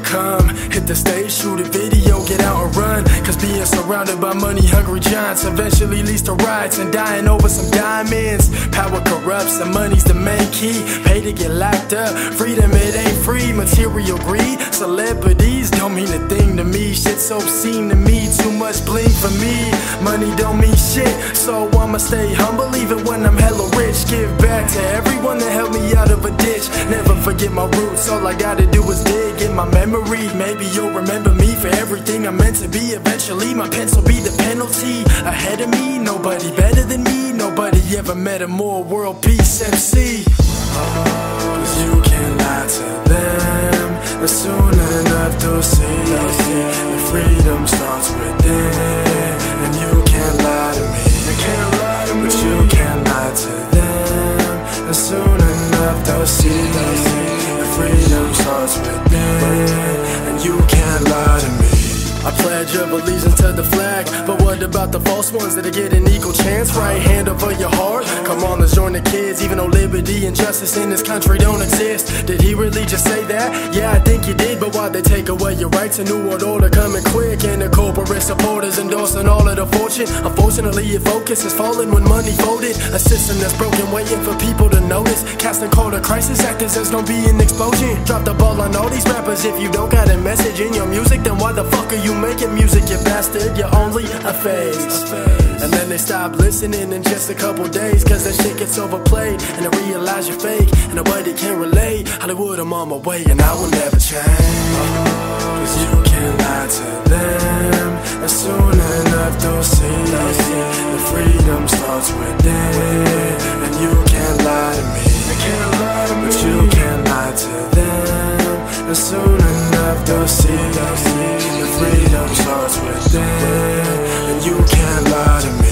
overcome. Hit the stage, shoot a video, get out and run. Cause being surrounded by money-hungry giants eventually leads to riots and dying over some diamonds. Power corrupts and money's the main key. Pay to get locked up, freedom it ain't free. Material greed, celebrities don't mean a thing to me. Shit's so obscene to me, too much bling for me. Money don't mean shit, so I'ma stay humble even when I'm hella rich. Give back to everyone that helped me out of a ditch. Never forget my roots, all I gotta do is dig in my memory. Maybe you'll remember me for everything I'm meant to be. Eventually my pencil be the penalty. Ahead of me, nobody better than me. Nobody ever met a more world peace MC. Cause you can't lie to them, but soon enough they'll see the freedom starts within. And you can't lie to me, but you can't lie to them, and soon enough they'll see the freedom starts within. And you can't lie to me. I pledge of allegiance to the flag, but what about the false ones that get an equal chance? Right hand over your heart, come on, let's join the kids. Even though liberty and justice in this country don't exist. Did he really just say that? Yeah, I think he did, but why'd they take away your rights? A new world order coming quick, and the corporate supporters endorsing all of the fortune. Unfortunately, your focus is falling when money folded. A system that's broken, waiting for people to notice. Casting call to crisis actors, there's gonna be an explosion. Drop the ball on all these rappers. If you don't got a message in your music, then why the fuck are you making music, you bastard? You're only a phase. And then they stop listening in just a couple days, cause that shit gets overplayed, and they realize you're fake, and nobody can relate. Hollywood, I'm on my way, and I will never change. Cause you can't lie to them, and soon enough they'll see the freedom starts within. And you can't lie to me, but you can't lie to them, and soon enough they'll see the freedom starts within. And you can't lie to me.